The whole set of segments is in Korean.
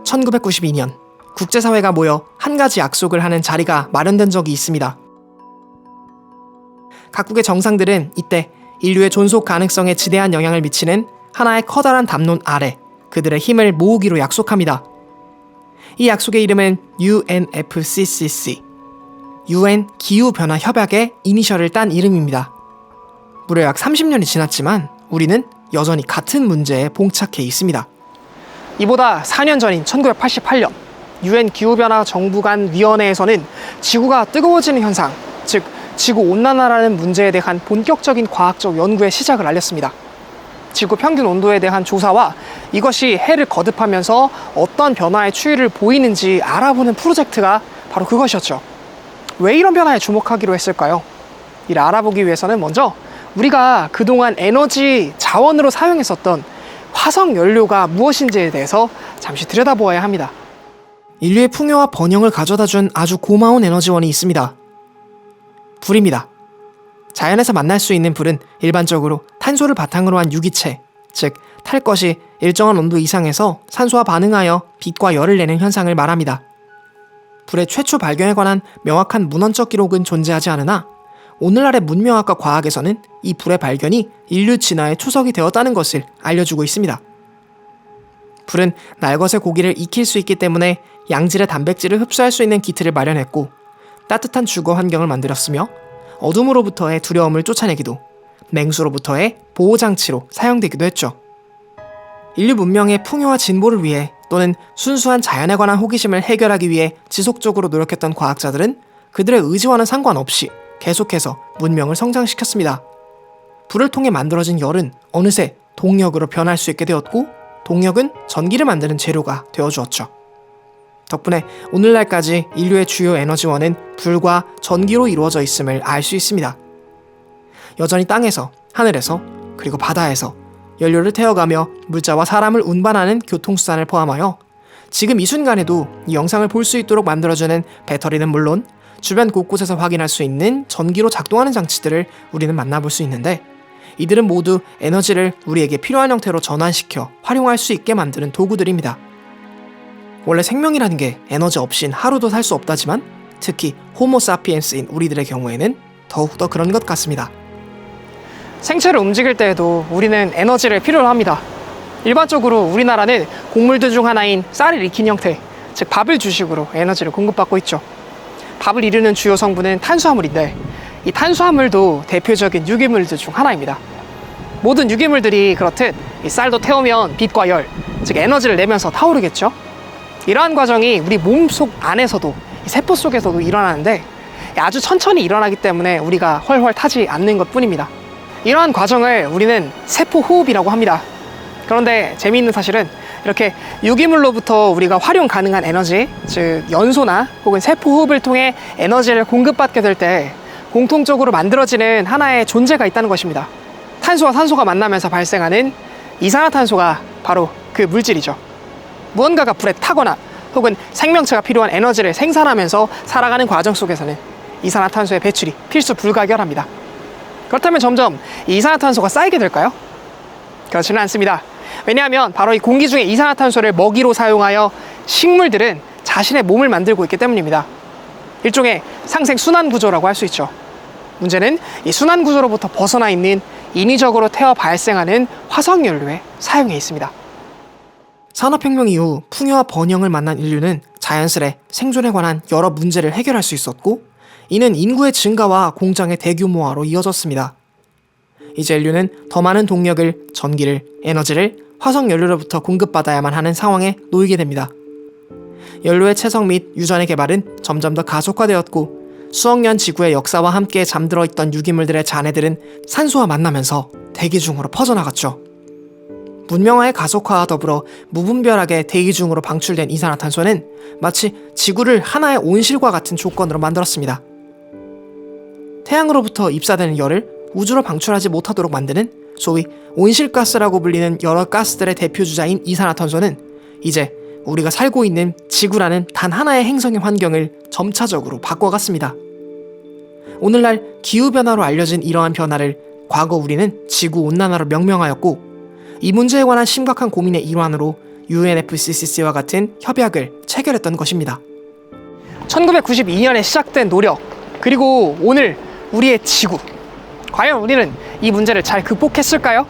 1992년 국제사회가 모여 한 가지 약속을 하는 자리가 마련된 적이 있습니다. 각국의 정상들은 이때 인류의 존속 가능성에 지대한 영향을 미치는 하나의 커다란 담론 아래 그들의 힘을 모으기로 약속합니다. 이 약속의 이름은 UNFCCC, UN 기후변화 협약의 이니셜을 딴 이름입니다. 무려 약 30년이 지났지만 우리는 여전히 같은 문제에 봉착해 있습니다. 이보다 4년 전인 1988년 UN 기후변화 정부 간 위원회에서는 지구가 뜨거워지는 현상, 즉 지구온난화라는 문제에 대한 본격적인 과학적 연구의 시작을 알렸습니다. 지구 평균 온도에 대한 조사와 이것이 해를 거듭하면서 어떤 변화의 추이를 보이는지 알아보는 프로젝트가 바로 그것이었죠. 왜 이런 변화에 주목하기로 했을까요? 이를 알아보기 위해서는 먼저 우리가 그동안 에너지 자원으로 사용했었던 화석 연료가 무엇인지에 대해서 잠시 들여다보아야 합니다. 인류의 풍요와 번영을 가져다준 아주 고마운 에너지원이 있습니다. 불입니다. 자연에서 만날 수 있는 불은 일반적으로 탄소를 바탕으로 한 유기체, 즉 탈 것이 일정한 온도 이상에서 산소와 반응하여 빛과 열을 내는 현상을 말합니다. 불의 최초 발견에 관한 명확한 문헌적 기록은 존재하지 않으나 오늘날의 문명학과 과학에서는 이 불의 발견이 인류 진화의 초석이 되었다는 것을 알려주고 있습니다. 불은 날것의 고기를 익힐 수 있기 때문에 양질의 단백질을 흡수할 수 있는 기틀을 마련했고 따뜻한 주거 환경을 만들었으며 어둠으로부터의 두려움을 쫓아내기도, 맹수로부터의 보호장치로 사용되기도 했죠. 인류 문명의 풍요와 진보를 위해 또는 순수한 자연에 관한 호기심을 해결하기 위해 지속적으로 노력했던 과학자들은 그들의 의지와는 상관없이 계속해서 문명을 성장시켰습니다. 불을 통해 만들어진 열은 어느새 동력으로 변할 수 있게 되었고 동력은 전기를 만드는 재료가 되어주었죠. 덕분에 오늘날까지 인류의 주요 에너지원은 불과 전기로 이루어져 있음을 알 수 있습니다. 여전히 땅에서, 하늘에서, 그리고 바다에서 연료를 태워가며 물자와 사람을 운반하는 교통수단을 포함하여 지금 이 순간에도 이 영상을 볼 수 있도록 만들어주는 배터리는 물론 주변 곳곳에서 확인할 수 있는 전기로 작동하는 장치들을 우리는 만나볼 수 있는데 이들은 모두 에너지를 우리에게 필요한 형태로 전환시켜 활용할 수 있게 만드는 도구들입니다. 원래 생명이라는 게 에너지 없인 하루도 살 수 없다지만 특히 호모사피엔스인 우리들의 경우에는 더욱더 그런 것 같습니다. 생체를 움직일 때에도 우리는 에너지를 필요로 합니다. 일반적으로 우리나라는 곡물들 중 하나인 쌀을 익힌 형태, 즉 밥을 주식으로 에너지를 공급받고 있죠. 밥을 이루는 주요 성분은 탄수화물인데 이 탄수화물도 대표적인 유기물들 중 하나입니다. 모든 유기물들이 그렇듯 이 쌀도 태우면 빛과 열, 즉 에너지를 내면서 타오르겠죠. 이러한 과정이 우리 몸속 안에서도 이 세포 속에서도 일어나는데 아주 천천히 일어나기 때문에 우리가 헐헐 타지 않는 것뿐입니다. 이러한 과정을 우리는 세포 호흡이라고 합니다. 그런데 재미있는 사실은 이렇게 유기물로부터 우리가 활용 가능한 에너지, 즉 연소나 혹은 세포 호흡을 통해 에너지를 공급받게 될 때 공통적으로 만들어지는 하나의 존재가 있다는 것입니다. 탄소와 산소가 만나면서 발생하는 이산화탄소가 바로 그 물질이죠. 무언가가 불에 타거나 혹은 생명체가 필요한 에너지를 생산하면서 살아가는 과정 속에서는 이산화탄소의 배출이 필수 불가결합니다. 그렇다면 점점 이 이산화탄소가 쌓이게 될까요? 그렇지는 않습니다. 왜냐하면 바로 이 공기 중에 이산화탄소를 먹이로 사용하여 식물들은 자신의 몸을 만들고 있기 때문입니다. 일종의 상생 순환 구조라고 할 수 있죠. 문제는 이 순환 구조로부터 벗어나 있는 인위적으로 태워 발생하는 화석연료의 사용에 있습니다. 산업혁명 이후 풍요와 번영을 만난 인류는 자연스레 생존에 관한 여러 문제를 해결할 수 있었고 이는 인구의 증가와 공장의 대규모화로 이어졌습니다. 이제 인류는 더 많은 동력을, 전기를, 에너지를 화석연료로부터 공급받아야만 하는 상황에 놓이게 됩니다. 연료의 채석 및 유전의 개발은 점점 더 가속화되었고 수억 년 지구의 역사와 함께 잠들어 있던 유기물들의 잔해들은 산소와 만나면서 대기 중으로 퍼져나갔죠. 문명화의 가속화와 더불어 무분별하게 대기 중으로 방출된 이산화탄소는 마치 지구를 하나의 온실과 같은 조건으로 만들었습니다. 태양으로부터 입사되는 열을 우주로 방출하지 못하도록 만드는 소위 온실가스라고 불리는 여러 가스들의 대표주자인 이산화탄소는 이제 우리가 살고 있는 지구라는 단 하나의 행성의 환경을 점차적으로 바꿔갔습니다. 오늘날 기후변화로 알려진 이러한 변화를 과거 우리는 지구온난화로 명명하였고 이 문제에 관한 심각한 고민의 일환으로 UNFCCC와 같은 협약을 체결했던 것입니다. 1992년에 시작된 노력, 그리고 오늘 우리의 지구, 과연 우리는 이 문제를 잘 극복했을까요?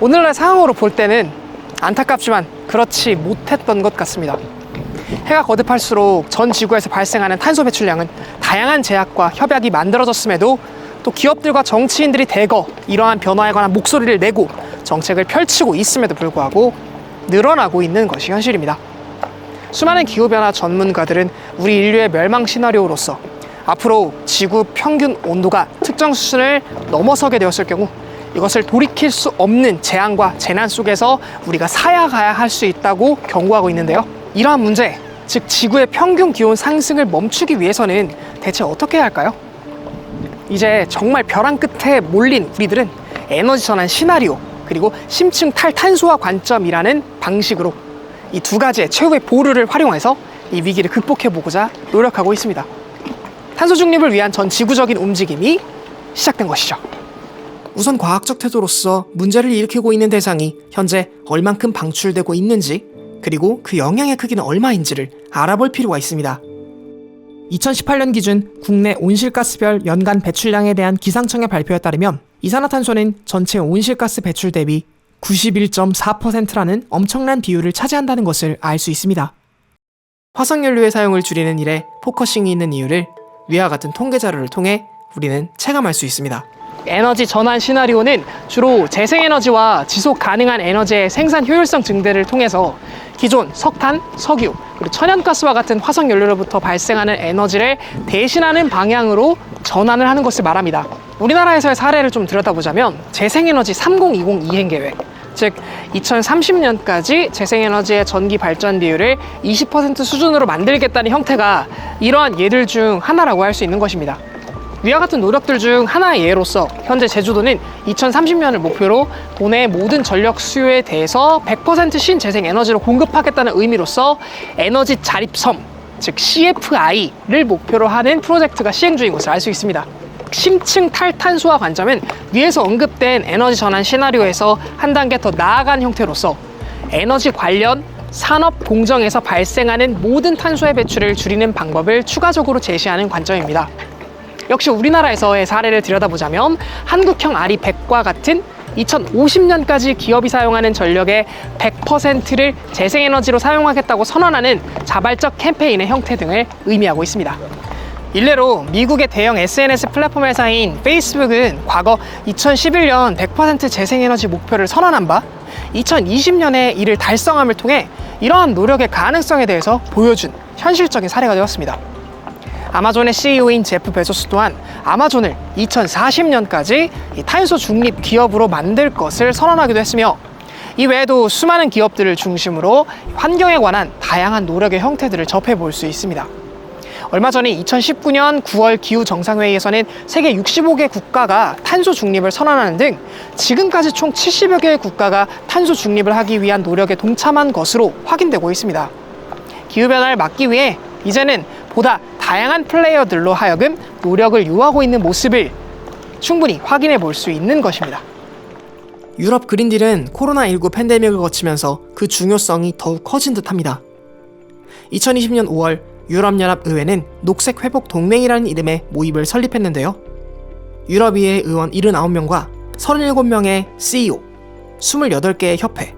오늘날 상황으로 볼 때는 안타깝지만 그렇지 못했던 것 같습니다. 해가 거듭할수록 전 지구에서 발생하는 탄소 배출량은 다양한 제약과 협약이 만들어졌음에도 또 기업들과 정치인들이 대거 이러한 변화에 관한 목소리를 내고 정책을 펼치고 있음에도 불구하고 늘어나고 있는 것이 현실입니다. 수많은 기후변화 전문가들은 우리 인류의 멸망 시나리오로서 앞으로 지구 평균 온도가 특정 수준을 넘어서게 되었을 경우 이것을 돌이킬 수 없는 재앙과 재난 속에서 우리가 살아가야 할 수 있다고 경고하고 있는데요. 이러한 문제, 즉 지구의 평균 기온 상승을 멈추기 위해서는 대체 어떻게 해야 할까요? 이제 정말 벼랑 끝에 몰린 우리들은 에너지 전환 시나리오, 그리고 심층 탈탄소화 관점이라는 방식으로 이 두 가지의 최후의 보루를 활용해서 이 위기를 극복해보고자 노력하고 있습니다. 탄소 중립을 위한 전 지구적인 움직임이 시작된 것이죠. 우선 과학적 태도로서 문제를 일으키고 있는 대상이 현재 얼만큼 방출되고 있는지, 그리고 그 영향의 크기는 얼마인지를 알아볼 필요가 있습니다. 2018년 기준 국내 온실가스별 연간 배출량에 대한 기상청의 발표에 따르면 이산화탄소는 전체 온실가스 배출 대비 91.4%라는 엄청난 비율을 차지한다는 것을 알 수 있습니다. 화석연료의 사용을 줄이는 일에 포커싱이 있는 이유를 위와 같은 통계 자료를 통해 우리는 체감할 수 있습니다. 에너지 전환 시나리오는 주로 재생에너지와 지속 가능한 에너지의 생산 효율성 증대를 통해서 기존 석탄, 석유, 그리고 천연가스와 같은 화석연료로부터 발생하는 에너지를 대신하는 방향으로 전환을 하는 것을 말합니다. 우리나라에서의 사례를 좀 들여다보자면 재생에너지 3020 이행계획, 즉 2030년까지 재생에너지의 전기 발전 비율을 20% 수준으로 만들겠다는 형태가 이러한 예들 중 하나라고 할 수 있는 것입니다. 위와 같은 노력들 중 하나의 예로서 현재 제주도는 2030년을 목표로 도내의 모든 전력 수요에 대해서 100% 신재생에너지로 공급하겠다는 의미로서 에너지 자립섬, 즉 CFI를 목표로 하는 프로젝트가 시행 중인 것을 알 수 있습니다. 심층 탈탄소화 관점은 위에서 언급된 에너지 전환 시나리오에서 한 단계 더 나아간 형태로서 에너지 관련 산업 공정에서 발생하는 모든 탄소의 배출을 줄이는 방법을 추가적으로 제시하는 관점입니다. 역시 우리나라에서의 사례를 들여다보자면 한국형 RE100과 같은 2050년까지 기업이 사용하는 전력의 100%를 재생에너지로 사용하겠다고 선언하는 자발적 캠페인의 형태 등을 의미하고 있습니다. 일례로 미국의 대형 SNS 플랫폼 회사인 페이스북은 과거 2011년 100% 재생에너지 목표를 선언한 바 2020년에 이를 달성함을 통해 이러한 노력의 가능성에 대해서 보여준 현실적인 사례가 되었습니다. 아마존의 CEO인 제프 베조스 또한 아마존을 2040년까지 탄소 중립 기업으로 만들 것을 선언하기도 했으며 이 외에도 수많은 기업들을 중심으로 환경에 관한 다양한 노력의 형태들을 접해볼 수 있습니다. 얼마 전에 2019년 9월 기후정상회의에서는 세계 65개 국가가 탄소 중립을 선언하는 등 지금까지 총 70여 개의 국가가 탄소 중립을 하기 위한 노력에 동참한 것으로 확인되고 있습니다. 기후변화를 막기 위해 이제는 보다 다양한 플레이어들로 하여금 노력을 요하고 있는 모습을 충분히 확인해 볼 수 있는 것입니다. 유럽 그린딜은 코로나19 팬데믹을 거치면서 그 중요성이 더욱 커진 듯합니다. 2020년 5월 유럽연합의회는 녹색회복동맹이라는 이름의 모임을 설립했는데요. 유럽의회 의원 79명과 37명의 CEO, 28개의 협회,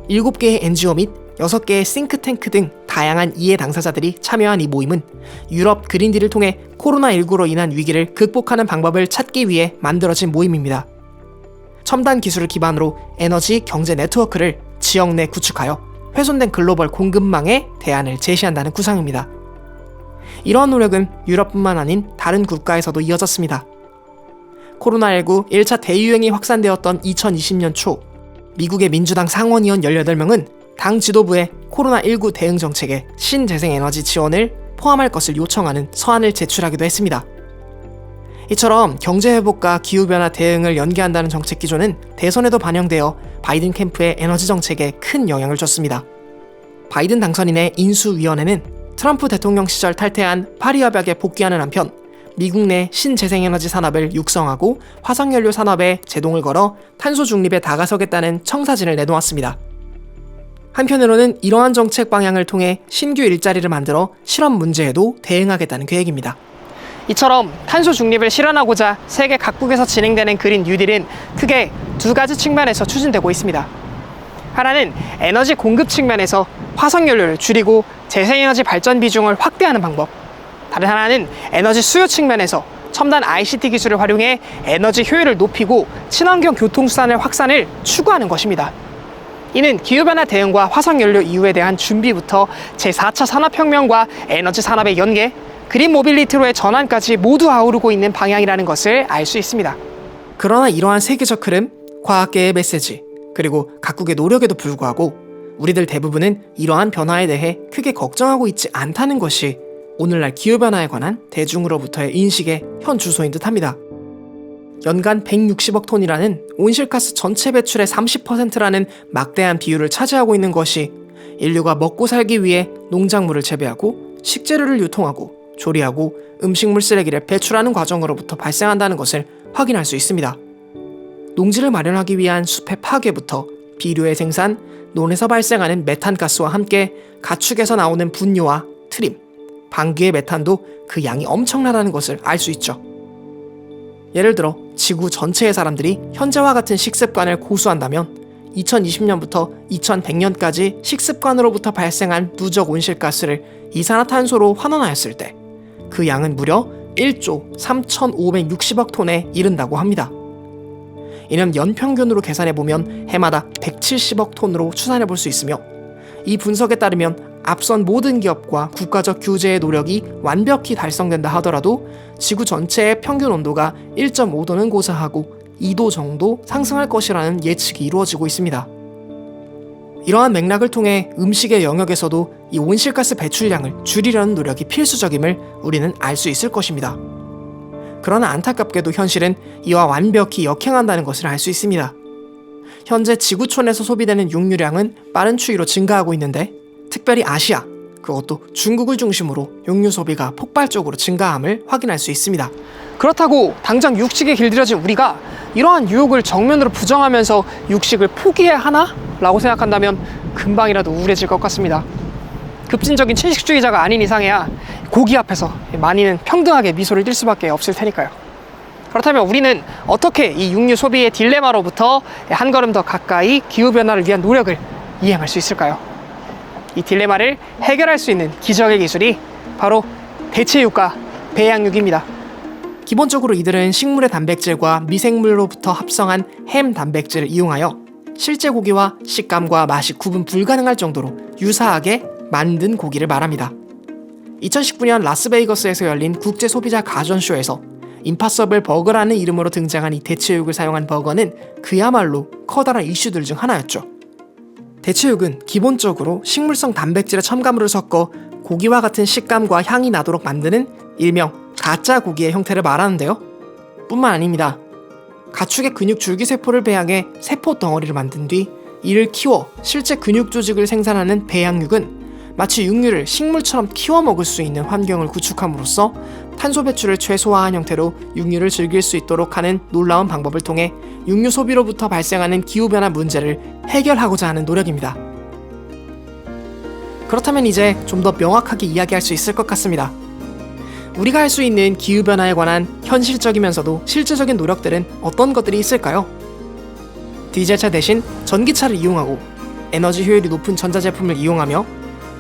7개의 NGO 및 6개의 싱크탱크 등 다양한 이해 당사자들이 참여한 이 모임은 유럽 그린딜을 통해 코로나19로 인한 위기를 극복하는 방법을 찾기 위해 만들어진 모임입니다. 첨단 기술을 기반으로 에너지 경제 네트워크를 지역 내 구축하여 훼손된 글로벌 공급망에 대안을 제시한다는 구상입니다. 이러한 노력은 유럽뿐만 아닌 다른 국가에서도 이어졌습니다. 코로나19 1차 대유행이 확산되었던 2020년 초 미국의 민주당 상원의원 18명은 당 지도부에 코로나19 대응 정책에 신재생에너지 지원을 포함할 것을 요청하는 서한을 제출하기도 했습니다. 이처럼 경제회복과 기후변화 대응을 연계한다는 정책 기조는 대선에도 반영되어 바이든 캠프의 에너지 정책에 큰 영향을 줬습니다. 바이든 당선인의 인수위원회는 트럼프 대통령 시절 탈퇴한 파리협약에 복귀하는 한편 미국 내 신재생에너지 산업을 육성하고 화석연료 산업에 제동을 걸어 탄소 중립에 다가서겠다는 청사진을 내놓았습니다. 한편으로는 이러한 정책 방향을 통해 신규 일자리를 만들어 실업 문제에도 대응하겠다는 계획입니다. 이처럼 탄소 중립을 실현하고자 세계 각국에서 진행되는 그린 뉴딜은 크게 두 가지 측면에서 추진되고 있습니다. 하나는 에너지 공급 측면에서 화석연료를 줄이고 재생에너지 발전 비중을 확대하는 방법, 다른 하나는 에너지 수요 측면에서 첨단 ICT 기술을 활용해 에너지 효율을 높이고 친환경 교통수단의 확산을 추구하는 것입니다. 이는 기후변화 대응과 화석연료 이후에 대한 준비부터 제4차 산업혁명과 에너지 산업의 연계, 그린 모빌리티로의 전환까지 모두 아우르고 있는 방향이라는 것을 알 수 있습니다. 그러나 이러한 세계적 흐름, 과학계의 메시지, 그리고 각국의 노력에도 불구하고 우리들 대부분은 이러한 변화에 대해 크게 걱정하고 있지 않다는 것이 오늘날 기후변화에 관한 대중으로부터의 인식의 현 주소인 듯합니다. 연간 160억 톤이라는 온실가스 전체 배출의 30%라는 막대한 비율을 차지하고 있는 것이 인류가 먹고 살기 위해 농작물을 재배하고 식재료를 유통하고 조리하고 음식물 쓰레기를 배출하는 과정으로부터 발생한다는 것을 확인할 수 있습니다. 농지를 마련하기 위한 숲의 파괴부터 비료의 생산, 논에서 발생하는 메탄가스와 함께 가축에서 나오는 분뇨와 트림, 방귀의 메탄도 그 양이 엄청나다는 것을 알 수 있죠. 예를 들어 지구 전체의 사람들이 현재와 같은 식습관을 고수한다면 2020년부터 2100년까지 식습관으로부터 발생한 누적 온실가스를 이산화탄소로 환원하였을 때 그 양은 무려 1조 3560억 톤에 이른다고 합니다. 이는 연평균으로 계산해보면 해마다 170억 톤으로 추산해볼 수 있으며, 이 분석에 따르면 앞선 모든 기업과 국가적 규제의 노력이 완벽히 달성된다 하더라도 지구 전체의 평균 온도가 1.5도는 고사하고 2도 정도 상승할 것이라는 예측이 이루어지고 있습니다. 이러한 맥락을 통해 음식의 영역에서도 이 온실가스 배출량을 줄이려는 노력이 필수적임을 우리는 알 수 있을 것입니다. 그러나 안타깝게도 현실은 이와 완벽히 역행한다는 것을 알 수 있습니다. 현재 지구촌에서 소비되는 육류량은 빠른 추이로 증가하고 있는데, 특별히 아시아, 그것도 중국을 중심으로 육류 소비가 폭발적으로 증가함을 확인할 수 있습니다. 그렇다고 당장 육식에 길들여진 우리가 이러한 유혹을 정면으로 부정하면서 육식을 포기해야 하나? 라고 생각한다면 금방이라도 우울해질 것 같습니다. 급진적인 채식주의자가 아닌 이상해야 고기 앞에서 많이는 평등하게 미소를 띌 수밖에 없을 테니까요. 그렇다면 우리는 어떻게 이 육류 소비의 딜레마로부터 한 걸음 더 가까이 기후변화를 위한 노력을 이행할 수 있을까요? 이 딜레마를 해결할 수 있는 기적의 기술이 바로 대체육과 배양육입니다. 기본적으로 이들은 식물의 단백질과 미생물로부터 합성한 햄 단백질을 이용하여 실제 고기와 식감과 맛이 구분 불가능할 정도로 유사하게 만든 고기를 말합니다. 2019년 라스베이거스에서 열린 국제 소비자 가전쇼에서 임파서블 버거라는 이름으로 등장한 이 대체육을 사용한 버거는 그야말로 커다란 이슈들 중 하나였죠. 대체육은 기본적으로 식물성 단백질의 첨가물을 섞어 고기와 같은 식감과 향이 나도록 만드는 일명 가짜 고기의 형태를 말하는데요. 뿐만 아닙니다. 가축의 근육 줄기세포를 배양해 세포 덩어리를 만든 뒤 이를 키워 실제 근육 조직을 생산하는 배양육은 마치 육류를 식물처럼 키워 먹을 수 있는 환경을 구축함으로써 탄소 배출을 최소화한 형태로 육류를 즐길 수 있도록 하는 놀라운 방법을 통해 육류 소비로부터 발생하는 기후변화 문제를 해결하고자 하는 노력입니다. 그렇다면 이제 좀 더 명확하게 이야기할 수 있을 것 같습니다. 우리가 할 수 있는 기후변화에 관한 현실적이면서도 실제적인 노력들은 어떤 것들이 있을까요? 디젤차 대신 전기차를 이용하고 에너지 효율이 높은 전자제품을 이용하며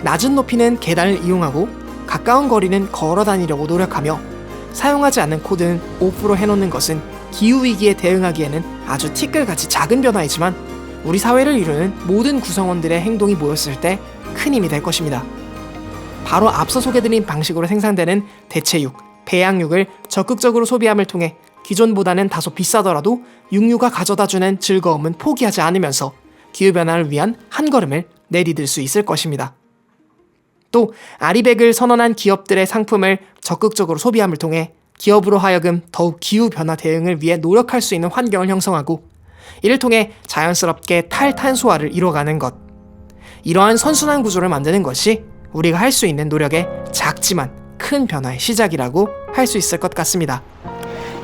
낮은 높이는 계단을 이용하고 가까운 거리는 걸어 다니려고 노력하며 사용하지 않는 코드는 오프로 해놓는 것은 기후위기에 대응하기에는 아주 티끌같이 작은 변화이지만 우리 사회를 이루는 모든 구성원들의 행동이 모였을 때 큰 힘이 될 것입니다. 바로 앞서 소개드린 방식으로 생산되는 대체육, 배양육을 적극적으로 소비함을 통해 기존보다는 다소 비싸더라도 육류가 가져다주는 즐거움은 포기하지 않으면서 기후변화를 위한 한 걸음을 내디딜 수 있을 것입니다. 또 아리백을 선언한 기업들의 상품을 적극적으로 소비함을 통해 기업으로 하여금 더욱 기후변화 대응을 위해 노력할 수 있는 환경을 형성하고 이를 통해 자연스럽게 탈탄소화를 이뤄가는 것. 이러한 선순환 구조를 만드는 것이 우리가 할 수 있는 노력의 작지만 큰 변화의 시작이라고 할 수 있을 것 같습니다.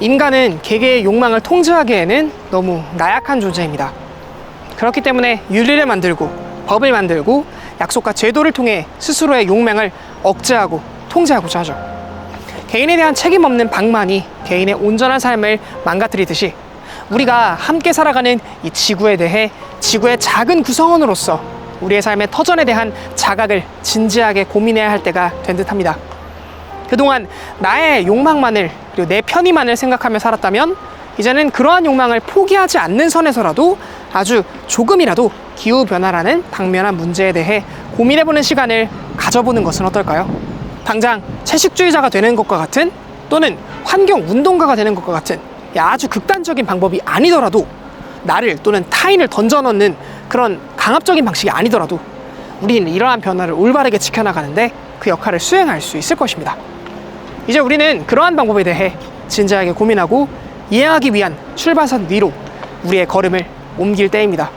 인간은 개개의 욕망을 통제하기에는 너무 나약한 존재입니다. 그렇기 때문에 윤리를 만들고 법을 만들고 약속과 제도를 통해 스스로의 욕망을 억제하고 통제하고자 하죠. 개인에 대한 책임 없는 방만이 개인의 온전한 삶을 망가뜨리듯이 우리가 함께 살아가는 이 지구에 대해 지구의 작은 구성원으로서 우리의 삶의 터전에 대한 자각을 진지하게 고민해야 할 때가 된 듯합니다. 그동안 나의 욕망만을 그리고 내 편의만을 생각하며 살았다면 이제는 그러한 욕망을 포기하지 않는 선에서라도 아주 조금이라도 기후변화라는 당면한 문제에 대해 고민해보는 시간을 가져보는 것은 어떨까요? 당장 채식주의자가 되는 것과 같은 또는 환경운동가가 되는 것과 같은 아주 극단적인 방법이 아니더라도 나를 또는 타인을 던져넣는 그런 강압적인 방식이 아니더라도 우리는 이러한 변화를 올바르게 지켜나가는데 그 역할을 수행할 수 있을 것입니다. 이제 우리는 그러한 방법에 대해 진지하게 고민하고 이해하기 위한 출발선 위로 우리의 걸음을 옮길 때입니다.